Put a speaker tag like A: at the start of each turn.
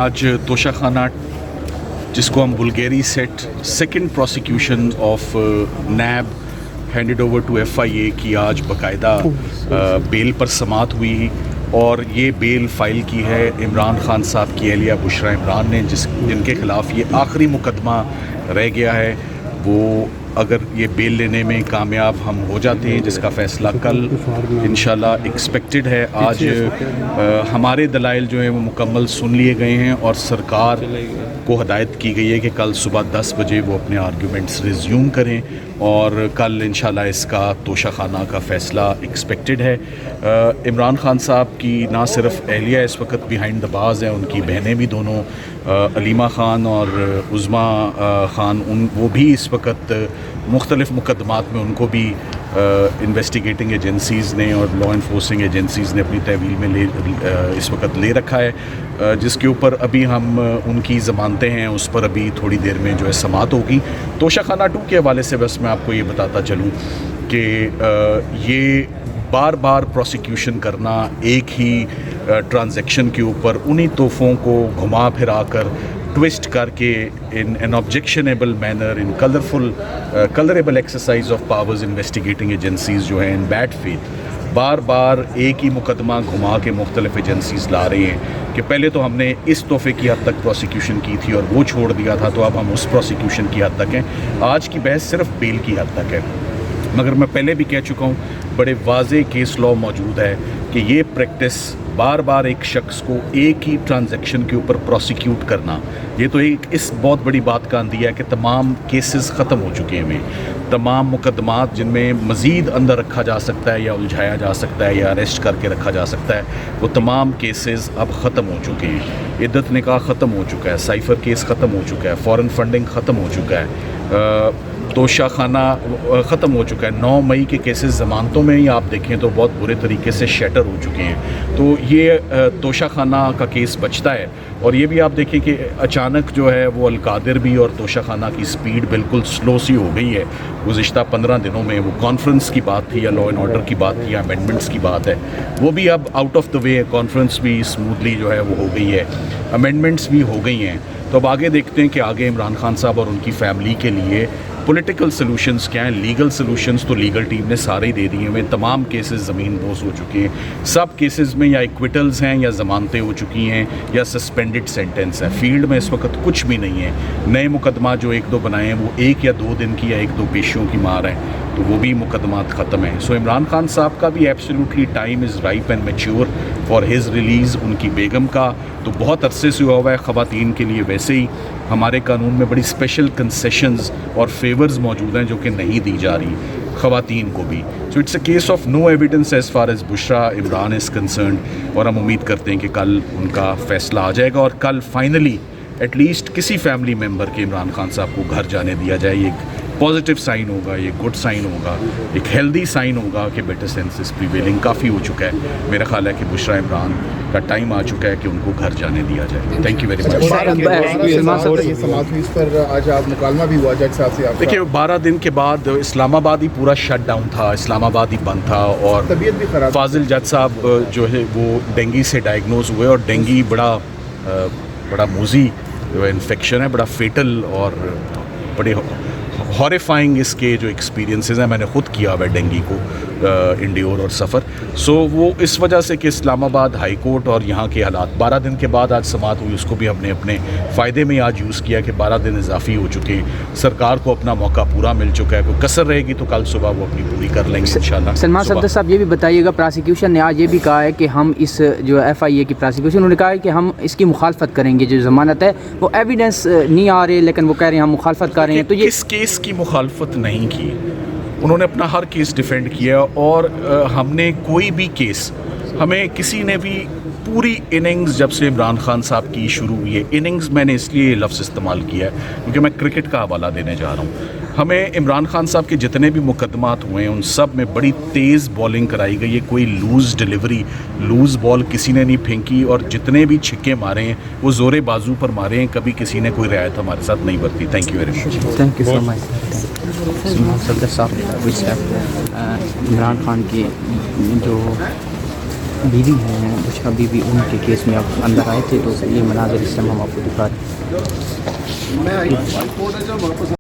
A: आज तोशा खाना जिसको हम Bulgari set second prosecution of NAB handed over to FIA की आज बाकायदा बेल पर समात हुई और ये बेल फ़ाइल की है इमरान खान साहब की अहलिया बुशरा इमरान ने जिनके ख़िलाफ़ ये आखिरी मुकदमा रह गया है। वो अगर ये बेल लेने में कामयाब हम हो जाते हैं जिसका फ़ैसला कल इंशाल्लाह एक्सपेक्टेड है। आज हमारे दलाइल जो हैं वो मुकम्मल सुन लिए गए हैं और सरकार को हदायत की गई है कि कल सुबह 10 बजे वो अपने आर्गूमेंट्स रिज्यूम करें और कल इंशाल्लाह इसका तोशा खाना का फ़ैसला एक्सपेक्टेड है। इमरान खान साहब की ना सिर्फ अहलिया इस वक्त बिहाइंड द बार्स हैं, उनकी बहनें भी दोनों अलीमा ख़ान और उज़्मा ख़ान वो भी इस वक्त मुख्तलिफ़ मुकदमात में उनको भी इन्वेस्टिगेटिंग एजेंसीज़ ने और लॉ इन्फोर्सिंग एजेंसीज़ ने अपनी तहवील में इस वक्त ले रखा है, जिसके ऊपर अभी हम उनकी ज़मानतें हैं उस पर अभी थोड़ी देर में जो है समात होगी। तोशा खाना 2 के हवाले से बस मैं आपको ये बताता चलूँ कि ये बार बार प्रोसिक्यूशन करना एक ही ट्रांजैक्शन के ऊपर उन्हीं तोहफ़ों को घुमा फिरा कर ट्विस्ट करके in an objectionable manner in colourable exercise of powers investigating agencies जो हैं इन बैड फेथ बार बार एक ही मुकदमा घुमा के मुख्तलिफ एजेंसीज़ ला रही हैं कि पहले तो हमने इस तोहफ़े की हद तक प्रोसिक्यूशन की थी और वो छोड़ दिया था, तो अब हम उस प्रोसिक्यूशन की हद तक हैं। आज की बहस सिर्फ बेल की हद तक है, मगर मैं पहले भी कह चुका हूँ बड़े वाज़े केस लॉ मौजूद है कि ये प्रैक्टिस बार बार एक शख्स को एक ही ट्रांजैक्शन के ऊपर प्रोसिक्यूट करना, ये तो एक इस बहुत बड़ी बात का अंदिया है कि तमाम केसेस ख़त्म हो चुके हैं। तमाम मुकदमात जिनमें मज़ीद अंदर रखा जा सकता है या उलझाया जा सकता है या अरेस्ट करके रखा जा सकता है, वो तमाम केसेस अब ख़त्म हो चुके हैं। इद्दत निकाह ख़त्म हो चुका है, साइफ़र केस ख़त्म हो चुका है, फ़ॉरेन फंडिंग ख़त्म हो चुका है, तोशा खाना ख़त्म हो चुका है। 9 मई के केसेस ज़मानतों में ही आप देखें तो बहुत बुरे तरीके से शटर हो चुके हैं। तो ये तोशा खाना का केस बचता है और ये भी आप देखें कि अचानक जो है वो अलकादिर भी और तोशा खाना की स्पीड बिल्कुल स्लो सी हो गई है। गुज़िश्ता 15 दिनों में वो कॉन्फ्रेंस की बात थी या लॉ एंड ऑर्डर की बात थी या अमेंडमेंट्स की बात है, वो भी अब आउट ऑफ द वे है। कॉन्फ्रेंस भी स्मूथली जो है वो हो गई है, अमेंडमेंट्स भी हो गई हैं। तो अब आगे देखते हैं कि आगे इमरान खान साहब और उनकी फ़ैमिली के लिए पॉलिटिकल सॉल्यूशंस क्या हैं। लीगल सॉल्यूशंस तो लीगल टीम ने सारे ही दे दिए हुए, तमाम केसेस ज़मीन बोस हो चुके हैं। सब केसेस में या इक्विटल्स हैं या ज़मानतें हो चुकी हैं या सस्पेंडेड सेंटेंस है। फील्ड में इस वक्त कुछ भी नहीं है। नए मुकदमा जो 1-2 बनाए हैं वो 1 या 2 दिन की या 1-2 पेशियों की मार है, तो वो भी मुकदमात ख़त्म हैं। सो इमरान खान साहब का भी absolutely time is ripe and mature for his release. उनकी बेगम का तो बहुत अरसे से हुआ हुआ है। ख़वातीन के लिए वैसे ही हमारे कानून में बड़ी स्पेशल कंसेशंस और फेवर्स मौजूद हैं जो कि नहीं दी जा रही ख़वातीन को भी। So it's a case of no evidence as far as Bushra Imran is concerned और हम उम्मीद करते हैं कि कल उनका फ़ैसला आ जाएगा और कल फाइनली एटलीस्ट किसी फैमिली मेम्बर के इमरान खान साहब को घर जाने दिया जाए। ये एक पॉजिटिव साइन होगा, ये गुड साइन होगा, एक हेल्दी साइन होगा कि बेटर सेंसेस प्रिवेलिंग काफ़ी हो चुका है। मेरा ख्याल है कि बुशरा इमरान का टाइम आ चुका है कि उनको घर जाने दिया जाए। Thank you very much.
B: आज आप मुकालमा भी हुआ जज साहब से?
A: देखिए 12 दिन के बाद इस्लामाबाद ही पूरा शट डाउन था, इस्लामाबाद ही बंद था और
B: तबीयत भी ख़राब।
A: फाजिल जज साहब जो है वो डेंगू से डायग्नोज हुए और डेंगू बड़ा मूजी जो इन्फेक्शन है, बड़ा फेटल और बड़े हॉरिफाइंग इसके जो एक्सपीरियंसेस हैं, मैंने ख़ुद किया हुआ है डेंगू को इंडियोर और सफ़र। सो वो इस वजह से कि इस्लामाबाद हाई कोर्ट और यहाँ के हालात 12 दिन के बाद आज समात हुई, उसको भी हमने अपने फ़ायदे में आज यूज़ किया कि 12 दिन इजाफी हो चुके हैं। सरकार को अपना मौका पूरा मिल चुका है, कोई कसर रहेगी तो कल सुबह वो अपनी पूरी कर लेंगे इंशाल्लाह।
C: सलमान सफदर साहब ये भी बताइएगा, प्रोसिक्यूशन ने आज ये भी कहा है कि हम इस जो FIA की प्रोसिक्यूशन, उन्होंने कहा है कि हम इसकी मुखालफत करेंगे। जो ज़मानत है वो एविडेंस नहीं आ रहे लेकिन वो कह रहे हैं हम मुखालफत कर रहे हैं। तो ये
A: किस केस की मुखालफत नहीं की, उन्होंने अपना हर केस डिफेंड किया और हमने कोई भी केस, हमें किसी ने भी पूरी इनिंग्स जब से इमरान खान साहब की शुरू हुई है, इनिंग्स मैंने इसलिए लफ्ज़ इस्तेमाल किया है क्योंकि मैं क्रिकेट का हवाला देने जा रहा हूँ। हमें इमरान खान साहब के जितने भी मुकदमात हुए हैं उन सब में बड़ी तेज़ बॉलिंग कराई गई है। कोई लूज़ डिलीवरी, लूज़ बॉल किसी ने नहीं फेंकी और जितने भी छिक्के मारे हैं वो ज़ोरे बाजू पर मारे हैं, कभी किसी ने कोई रियायत हमारे साथ नहीं बरती। Thank you very much.
C: Thank you so much. Safdar साहब इमरान खान की जो بیوی ہیں بشرا بیوی، ان کے کیس میں اب اندر آئے تھے، تو یہ مناظر اس ٹائم ہم آپ کو دکھا رہے ہیں.